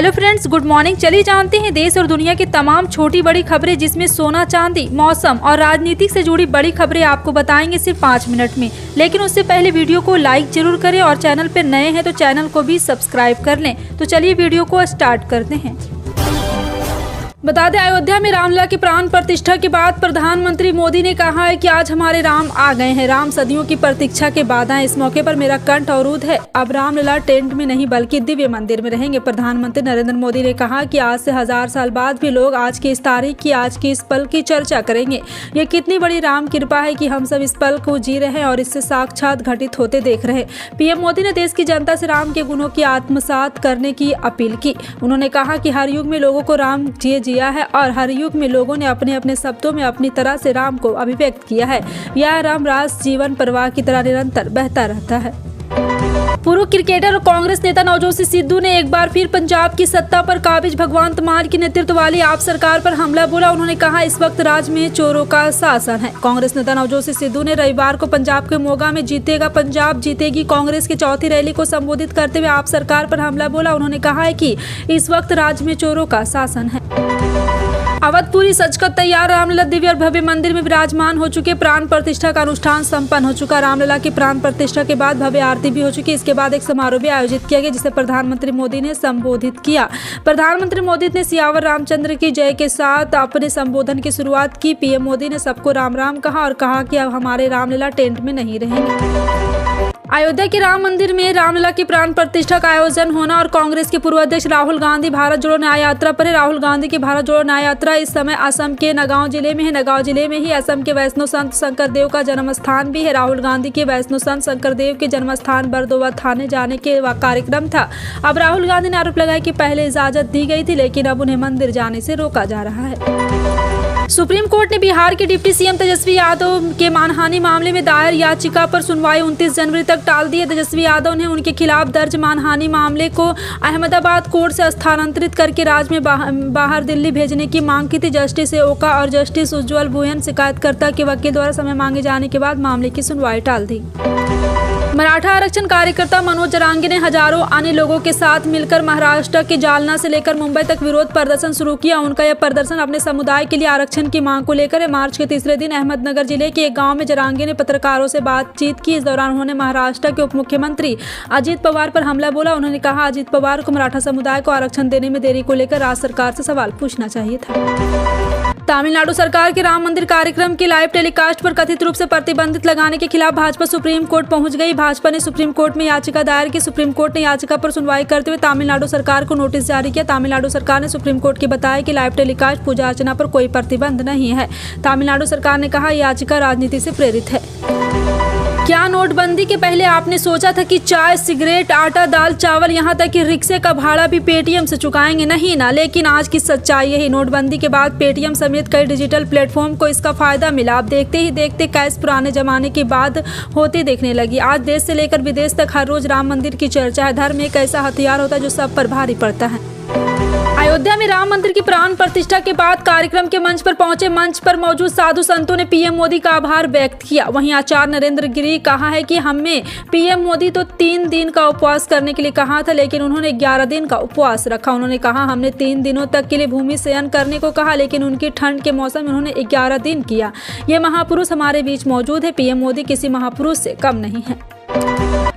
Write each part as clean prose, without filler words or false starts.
Hello friends, good morning. चलिए जानते हैं देश और दुनिया की तमाम छोटी बड़ी खबरें, जिसमें सोना चांदी, मौसम और राजनीति से जुड़ी बड़ी खबरें आपको बताएंगे सिर्फ 5 मिनट में। लेकिन उससे पहले वीडियो को लाइक जरूर करें और चैनल पर नए हैं तो चैनल को भी सब्सक्राइब कर लें। तो चलिए वीडियो को स्टार्ट करते हैं। बता दें, अयोध्या में रामलला की प्राण प्रतिष्ठा के बाद प्रधानमंत्री मोदी ने कहा है कि आज हमारे राम आ गए हैं। राम सदियों की प्रतीक्षा के बाद आए। इस मौके पर मेरा कंठ अवरुद्ध है। अब रामलला टेंट में नहीं बल्कि दिव्य मंदिर में रहेंगे। प्रधानमंत्री नरेंद्र मोदी ने कहा कि आज से 1000 साल बाद भी लोग आज की इस तारीख की, आज की इस पल की चर्चा करेंगे। ये कितनी बड़ी राम कृपा है कि हम सब इस पल को जी रहे हैं और इससे साक्षात घटित होते देख रहे हैं। पीएम मोदी ने देश की जनता से राम के गुणों की आत्मसात करने की अपील की। उन्होंने कहा कि हर युग में लोगों को राम जिया है और हर युग में लोगों ने अपने अपने शब्दों में अपनी तरह से राम को अभिव्यक्त किया है। यह राम रास जीवन प्रवाह की तरह निरंतर बहता रहता है। पूर्व क्रिकेटर और कांग्रेस नेता नवजोत सिंह सिद्धू ने एक बार फिर पंजाब की सत्ता पर काबिज भगवंत मान की नेतृत्व वाली आप सरकार पर हमला बोला। उन्होंने कहा इस वक्त राज्य में चोरों का शासन है। कांग्रेस नेता नवजोत सिंह सिद्धू ने रविवार को पंजाब के मोगा में जीतेगा पंजाब जीतेगी कांग्रेस की चौथी रैली को संबोधित करते हुए आप सरकार पर हमला बोला। उन्होंने कहा है कि इस वक्त राज्य में चोरों का शासन है। अवधपुरी सजकर तैयार रामलला दिव्य और भव्य मंदिर में विराजमान हो चुके। प्राण प्रतिष्ठा का अनुष्ठान संपन्न हो चुका। रामलला की प्राण प्रतिष्ठा के बाद भव्य आरती भी हो चुकी। इसके बाद एक समारोह भी आयोजित किया गया जिसे प्रधानमंत्री मोदी ने संबोधित किया। प्रधानमंत्री मोदी ने सियावर रामचंद्र की जय के साथ अपने संबोधन की शुरुआत की। पीएम मोदी ने सबको राम राम कहा और कहा कि अब हमारे रामलला टेंट में नहीं रहेंगे। अयोध्या के राम मंदिर में रामलला की प्राण प्रतिष्ठा का आयोजन होना और कांग्रेस के पूर्व अध्यक्ष राहुल गांधी भारत जोड़ो न्याय यात्रा पर है। राहुल गांधी की भारत जोड़ो न्याय यात्रा इस समय असम के नगांव जिले में है। नगांव जिले में ही असम के वैष्णव संत शंकरदेव का जन्म स्थान भी है। राहुल गांधी के वैष्णव संत शंकरदेव के जन्म स्थान बरदोवा थाने जाने के कार्यक्रम था। अब राहुल गांधी ने आरोप लगाया कि पहले इजाजत दी गई थी, लेकिन अब उन्हें मंदिर जाने से रोका जा रहा है। सुप्रीम कोर्ट ने बिहार के डिप्टी सीएम तेजस्वी यादव के मानहानि मामले में दायर याचिका पर सुनवाई 29 जनवरी तक टाल दी है। तेजस्वी यादव ने उनके खिलाफ दर्ज मानहानि मामले को अहमदाबाद कोर्ट से स्थानांतरित करके राज्य में बाहर दिल्ली भेजने की मांग की थी। जस्टिस ओका और जस्टिस उज्जवल भुयन शिकायतकर्ता के वकील द्वारा समय मांगे जाने के बाद मामले की सुनवाई टाल दी। मराठा आरक्षण कार्यकर्ता मनोज जरांगे ने हजारों अन्य लोगों के साथ मिलकर महाराष्ट्र के जालना से लेकर मुंबई तक विरोध प्रदर्शन शुरू किया। उनका यह प्रदर्शन अपने समुदाय के लिए आरक्षण की मांग को लेकर है। मार्च के तीसरे दिन अहमदनगर जिले के एक गांव में जरांगे ने पत्रकारों से बातचीत की। इस दौरान उन्होंने महाराष्ट्र के उप मुख्यमंत्री अजित पवार पर हमला बोला। उन्होंने कहा अजित पवार को मराठा समुदाय को आरक्षण देने में देरी को लेकर राज्य सरकार से सवाल पूछना चाहिए था। तमिलनाडु सरकार के राम मंदिर कार्यक्रम के लाइव टेलीकास्ट पर कथित रूप से प्रतिबंधित लगाने के खिलाफ भाजपा सुप्रीम कोर्ट पहुंच गई। भाजपा ने सुप्रीम कोर्ट में याचिका दायर की। सुप्रीम कोर्ट ने याचिका पर सुनवाई करते हुए तमिलनाडु सरकार को नोटिस जारी किया। तमिलनाडु सरकार ने सुप्रीम कोर्ट को बताया कि लाइव टेलीकास्ट पूजा अर्चना पर कोई प्रतिबंध नहीं है। तमिलनाडु सरकार ने कहा याचिका राजनीति से प्रेरित है। क्या नोटबंदी के पहले आपने सोचा था कि चाय, सिगरेट, आटा, दाल, चावल, यहाँ तक कि रिक्शे का भाड़ा भी पेटीएम से चुकाएंगे? नहीं ना। लेकिन आज की सच्चाई यही, नोटबंदी के बाद पेटीएम समेत कई डिजिटल प्लेटफॉर्म को इसका फायदा मिला। अब देखते ही देखते कैश पुराने जमाने की बात होती देखने लगी। आज देश से लेकर विदेश तक हर रोज राम मंदिर की चर्चा है। धर्म एक ऐसा हथियार होता है जो सब पर भारी पड़ता है। अयोध्या में राम मंदिर की प्राण प्रतिष्ठा के बाद कार्यक्रम के मंच पर पहुंचे मंच पर मौजूद साधु संतों ने पीएम मोदी का आभार व्यक्त किया। वहीं आचार्य नरेंद्र गिरी कहा है कि हमें पीएम मोदी तो 3 दिन का उपवास करने के लिए कहा था, लेकिन उन्होंने 11 दिन का उपवास रखा। उन्होंने कहा हमने 3 दिनों तक के लिए भूमि शयन करने को कहा, लेकिन उनकी ठंड के मौसम में उन्होंने 11 दिन किया। ये महापुरुष हमारे बीच मौजूद है। पीएम मोदी किसी महापुरुष से कम नहीं है।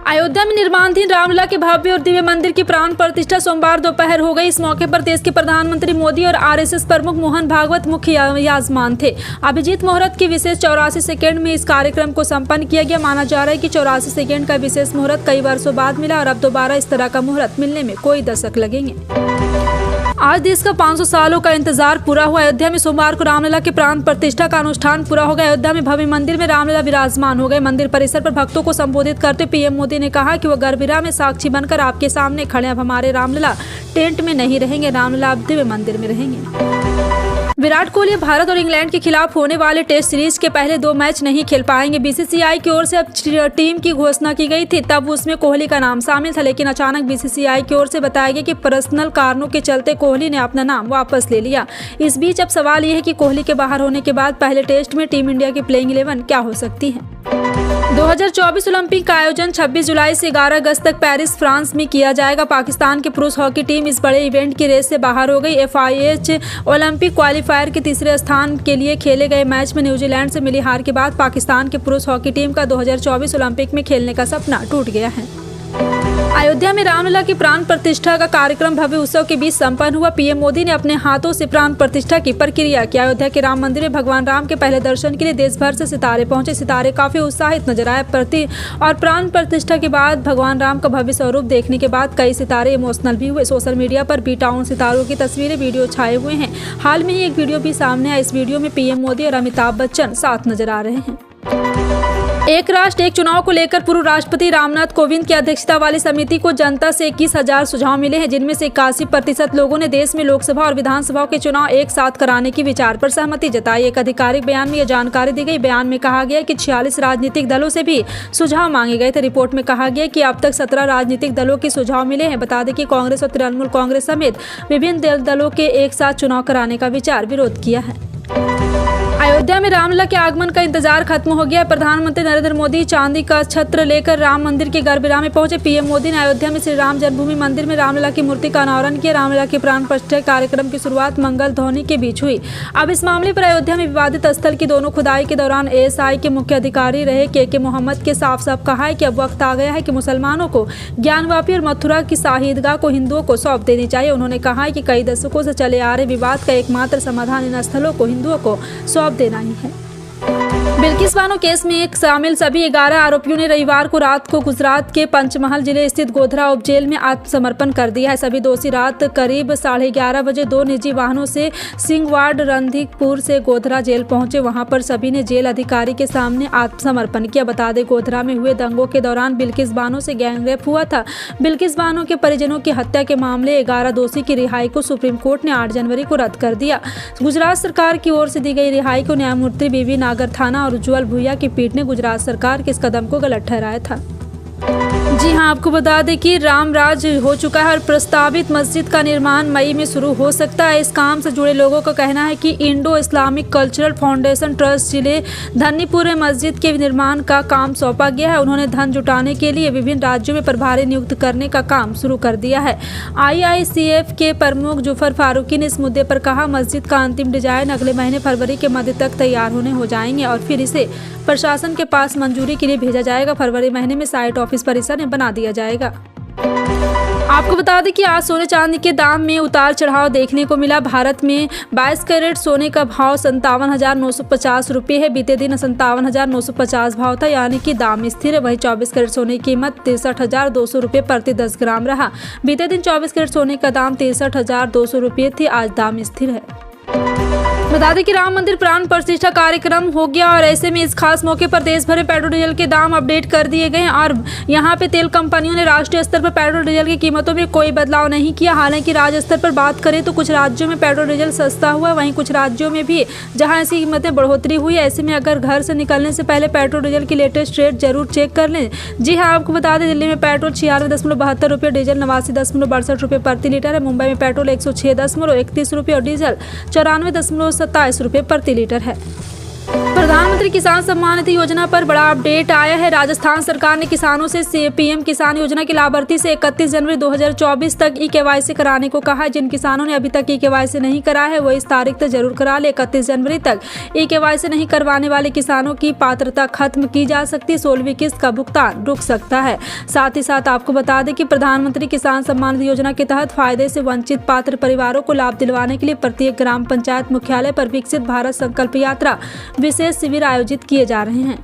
अयोध्या में निर्माणाधीन रामलला के भव्य और दिव्य मंदिर की प्राण प्रतिष्ठा सोमवार दोपहर हो गई। इस मौके पर देश के प्रधानमंत्री मोदी और आरएसएस प्रमुख मोहन भागवत मुख्य याजमान थे। अभिजीत मुहूर्त की विशेष 84 सेकंड में इस कार्यक्रम को संपन्न किया गया। माना जा रहा है कि 84 सेकंड का विशेष मुहूर्त कई वर्षों बाद मिला और अब दोबारा इस तरह का मुहूर्त मिलने में कोई दशक लगेंगे। आज देश का 500 सालों का इंतजार पूरा हुआ। अयोध्या में सोमवार को रामलला के प्राण प्रतिष्ठा का अनुष्ठान पूरा हो गया। अयोध्या में भव्य मंदिर में रामलला विराजमान हो गए। मंदिर परिसर पर भक्तों को संबोधित करते पीएम मोदी ने कहा कि वो गर्भगृह में साक्षी बनकर आपके सामने खड़े। अब हमारे रामलला टेंट में नहीं रहेंगे, रामलला अब दिव्य मंदिर में रहेंगे। विराट कोहली भारत और इंग्लैंड के खिलाफ होने वाले टेस्ट सीरीज के पहले 2 मैच नहीं खेल पाएंगे। बीसीसीआई की ओर से अब टीम की घोषणा की गई थी, तब उसमें कोहली का नाम शामिल था, लेकिन अचानक बीसीसीआई की ओर से बताया गया कि पर्सनल कारणों के चलते कोहली ने अपना नाम वापस ले लिया। इस बीच अब सवाल यह है कि कोहली के बाहर होने के बाद पहले टेस्ट में टीम इंडिया की प्लेइंग 11 क्या हो सकती है। 2024 ओलंपिक का आयोजन 26 जुलाई से 11 अगस्त तक पेरिस, फ्रांस में किया जाएगा। पाकिस्तान की पुरुष हॉकी टीम इस बड़े इवेंट की रेस से बाहर हो गई। FIH ओलंपिक क्वालीफायर के तीसरे स्थान के लिए खेले गए मैच में न्यूजीलैंड से मिली हार के बाद पाकिस्तान की पुरुष हॉकी टीम का 2024 ओलंपिक में खेलने का सपना टूट गया है। अयोध्या में रामलला की प्राण प्रतिष्ठा का कार्यक्रम भव्य उत्सव के बीच संपन्न हुआ। पीएम मोदी ने अपने हाथों से प्राण प्रतिष्ठा की प्रक्रिया की। अयोध्या के राम मंदिर में भगवान राम के पहले दर्शन के लिए देश भर से सितारे पहुंचे। सितारे काफी उत्साहित नजर आए। और प्राण प्रतिष्ठा के बाद भगवान राम का भव्य स्वरूप देखने के बाद कई सितारे इमोशनल भी हुए। सोशल मीडिया पर बी टाउन सितारों की तस्वीरें, वीडियो छाए हुए हैं। हाल में ही एक वीडियो भी सामने आया। इस वीडियो में पीएम मोदी और अमिताभ बच्चन साथ नजर आ रहे हैं। एक राष्ट्र एक चुनाव को लेकर पूर्व राष्ट्रपति रामनाथ कोविंद की अध्यक्षता वाली समिति को जनता से 21,000 सुझाव मिले हैं, जिनमें से 81% लोगों ने देश में लोकसभा और विधानसभा के चुनाव एक साथ कराने की विचार पर सहमति जताई। एक आधिकारिक बयान में यह जानकारी दी गई। बयान में कहा गया कि 46 राजनीतिक दलों से भी सुझाव मांगे गए थे। रिपोर्ट में कहा गया कि अब तक 17 राजनीतिक दलों के सुझाव मिले हैं। बता दें कि कांग्रेस और तृणमूल कांग्रेस समेत विभिन्न दलों के एक साथ चुनाव कराने का विचार विरोध किया है। अयोध्या में रामलला के आगमन का इंतजार खत्म हो गया। प्रधानमंत्री नरेंद्र मोदी चांदी का छत्र लेकर राम मंदिर के गर्भगृह में पहुंचे। पीएम मोदी ने अयोध्या में श्री राम जन्मभूमि मंदिर में रामलला की मूर्ति का अनावरण किया। रामलला के प्राण प्रतिष्ठा कार्यक्रम की शुरुआत मंगल ध्वनि के बीच हुई। अब इस मामले पर अयोध्या में विवादित स्थल की दोनों खुदाई के दौरान ASI के मुख्य अधिकारी रहे के मोहम्मद के साफ कहा है कि अब वक्त आ गया है कि मुसलमानों को ज्ञानवापी और मथुरा की शाही ईदगाह को हिंदुओं को सौंप देनी चाहिए। उन्होंने कहा है कि कई दशकों से चले आ रहे विवाद का एकमात्र समाधान इन स्थलों को हिंदुओं को सौंप देना ही है। बिल्किस बानो केस में शामिल सभी 11 आरोपियों ने रविवार को रात को गुजरात के पंचमहल जिले स्थित गोधरा उप जेल में आत्मसमर्पण कर दिया है। सभी दोषी रात करीब 11:30 बजे 2 निजी वाहनों से सिंहवाड़ रणधीकपुर से गोधरा जेल पहुंचे। वहां पर सभी ने जेल अधिकारी के सामने आत्मसमर्पण किया। बता दें, गोधरा में हुए दंगों के दौरान बिल्किस बानो से गैंगरेप हुआ था। बिल्किस बानो के परिजनों की हत्या के मामले 11 दोषी की रिहाई को सुप्रीम कोर्ट ने 8 जनवरी को रद्द कर दिया। गुजरात सरकार की ओर से दी गई रिहाई को न्यायमूर्ति BV नागरथाना और उज्ज्वल भुइया की पीठ ने गुजरात सरकार के इस कदम को गलत ठहराया था। जी हां, आपको बता दें कि रामराज हो चुका है और प्रस्तावित मस्जिद का निर्माण मई में शुरू हो सकता है। इस काम से जुड़े लोगों का कहना है कि Indo Islamic cultural foundation trust जिले धन्नीपुर में मस्जिद के निर्माण का काम सौंपा गया है। उन्होंने धन जुटाने के लिए विभिन्न राज्यों में प्रभारी नियुक्त करने का काम शुरू कर दिया है। IICF के प्रमुख जुफर फारूकी ने इस मुद्दे पर कहा, मस्जिद का अंतिम डिजाइन अगले महीने फरवरी के मध्य तक तैयार हो जाएंगे और फिर इसे प्रशासन के पास मंजूरी के लिए भेजा जाएगा। फरवरी महीने में साइट ऑफिस परिसर में बना दिया जाएगा। आपको बता दें कि आज सोने चांदी के दाम में उतार चढ़ाव देखने को मिला। भारत में 22 कैरेट सोने का भाव 57,950 रुपये है। बीते दिन 57,950 भाव था, यानी कि दाम स्थिर है। वहीं 24 कैरेट सोने की कीमत 63,200 रुपये प्रति 10 ग्राम रहा। बीते दिन 24 कैरेट सोने का दाम 63,200 रुपये थी, आज दाम स्थिर है। बता दें कि राम मंदिर प्राण प्रतिष्ठा कार्यक्रम हो गया और ऐसे में इस खास मौके पर देश भर में पेट्रोल डीजल के दाम अपडेट कर दिए गए हैं और यहाँ पे तेल कंपनियों ने राष्ट्रीय स्तर पर पेट्रोल डीजल की कीमतों में कोई बदलाव नहीं किया। हालांकि राज्य स्तर पर बात करें तो कुछ राज्यों में पेट्रोल डीजल सस्ता हुआ, वहीं कुछ राज्यों में भी जहाँ ऐसी कीमतें बढ़ोतरी हुई। ऐसे में अगर घर से निकलने से पहले पेट्रोल डीजल की लेटेस्ट रेट जरूर चेक कर लें। जी हाँ, आपको बता दें, दिल्ली में पेट्रोल 96.72 रुपये, डीजल 89.62 रुपये प्रति लीटर है। मुंबई में पेट्रोल 106.31 रुपये और डीजल 94.27 रुपये प्रति लीटर है। प्रधानमंत्री किसान सम्मान निधि योजना पर बड़ा अपडेट आया है। राजस्थान सरकार ने किसानों से पीएम किसान योजना के लाभार्थी से 31 जनवरी 2024 तक KYC कराने को कहा है। जिन किसानों ने अभी तक KYC नहीं कराया है वो इस तारीख तक जरूर करा ले। 31 जनवरी तक KYC नहीं करवाने वाले किसानों की पात्रता खत्म की जा सकती है। 16वीं किस्त का भुगतान रुक सकता है। साथ ही साथ आपको बता दें कि प्रधानमंत्री किसान सम्मान निधि योजना के तहत फायदे से वंचित पात्र परिवारों को लाभ दिलवाने के लिए प्रत्येक ग्राम पंचायत मुख्यालय पर विकसित भारत संकल्प यात्रा विशेष शिविर आयोजित किए जा रहे हैं।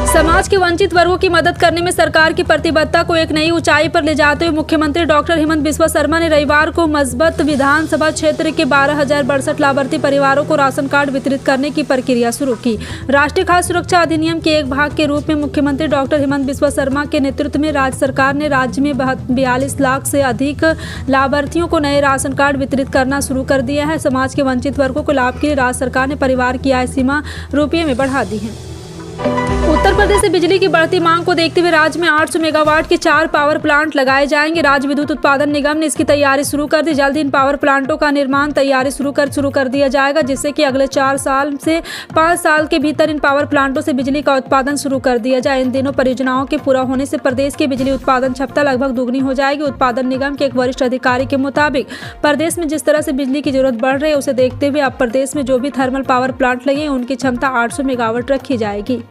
समाज के वंचित वर्गों की मदद करने में सरकार की प्रतिबद्धता को एक नई ऊंचाई पर ले जाते हुए मुख्यमंत्री डॉक्टर हिमंत बिस्वा शर्मा ने रविवार को मस्बत विधानसभा क्षेत्र के 12,062 लाभार्थी परिवारों को राशन कार्ड वितरित करने की प्रक्रिया शुरू की। राष्ट्रीय खाद्य सुरक्षा अधिनियम के एक भाग के रूप में मुख्यमंत्री डॉक्टर हिमंत बिस्वा शर्मा के नेतृत्व में राज्य सरकार ने राज्य में 42 लाख से अधिक लाभार्थियों को नए राशन कार्ड वितरित करना शुरू कर दिया है। समाज के वंचित वर्गों को लाभ के लिए राज्य सरकार ने परिवार की आय सीमा रुपये में बढ़ा दी है। उत्तर प्रदेश से बिजली की बढ़ती मांग को देखते हुए राज्य में 800 मेगावाट के 4 पावर प्लांट लगाए जाएंगे। राज्य विद्युत उत्पादन निगम ने इसकी तैयारी शुरू कर दी। जल्द इन पावर प्लांटों का निर्माण तैयारी शुरू कर दिया जाएगा, जिससे कि अगले 4 साल से 5 साल के भीतर इन पावर प्लांटों से बिजली का उत्पादन शुरू कर दिया जाए। इन दिनों परियोजनाओं के पूरा होने से प्रदेश की बिजली उत्पादन क्षमता लगभग दुगनी हो जाएगी। उत्पादन निगम के एक वरिष्ठ अधिकारी के मुताबिक प्रदेश में जिस तरह से बिजली की जरूरत बढ़ रही है, उसे देखते हुए अब प्रदेश में जो भी थर्मल पावर प्लांट लगे उनकी क्षमता 800 मेगावाट रखी जाएगी।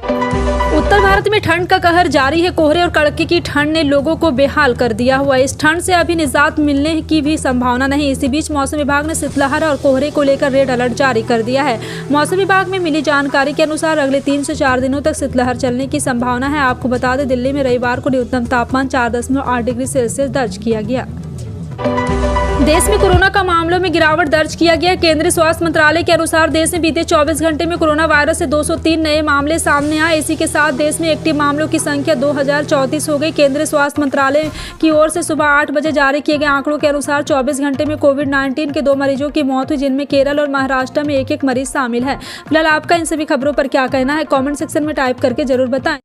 उत्तर भारत में ठंड का कहर जारी है। कोहरे और कड़के की ठंड ने लोगों को बेहाल कर दिया हुआ है। इस ठंड से अभी निजात मिलने की भी संभावना नहीं। इसी बीच मौसम विभाग ने शीतलहर और कोहरे को लेकर रेड अलर्ट जारी कर दिया है। मौसम विभाग में मिली जानकारी के अनुसार अगले 3 से 4 दिनों तक शीतलहर चलने की संभावना है। आपको बता दें, दिल्ली में रविवार को न्यूनतम तापमान 4.8 डिग्री सेल्सियस दर्ज किया गया। देश में कोरोना का मामलों में गिरावट दर्ज किया गया। केंद्रीय स्वास्थ्य मंत्रालय के अनुसार देश में बीते 24 घंटे में कोरोना वायरस से 203 नए मामले सामने आए। इसी के साथ देश में एक्टिव मामलों की संख्या 2034 हो गई। केंद्रीय स्वास्थ्य मंत्रालय की ओर से सुबह 8 बजे जारी किए गए आंकड़ों के अनुसार 24 घंटे में कोविड-19 के 2 मरीजों की मौत हुई, जिनमें केरल और महाराष्ट्र में एक मरीज शामिल है। फिलहाल आपका इन सभी खबरों पर क्या कहना है, कॉमेंट सेक्शन में टाइप करके जरूर बताएं।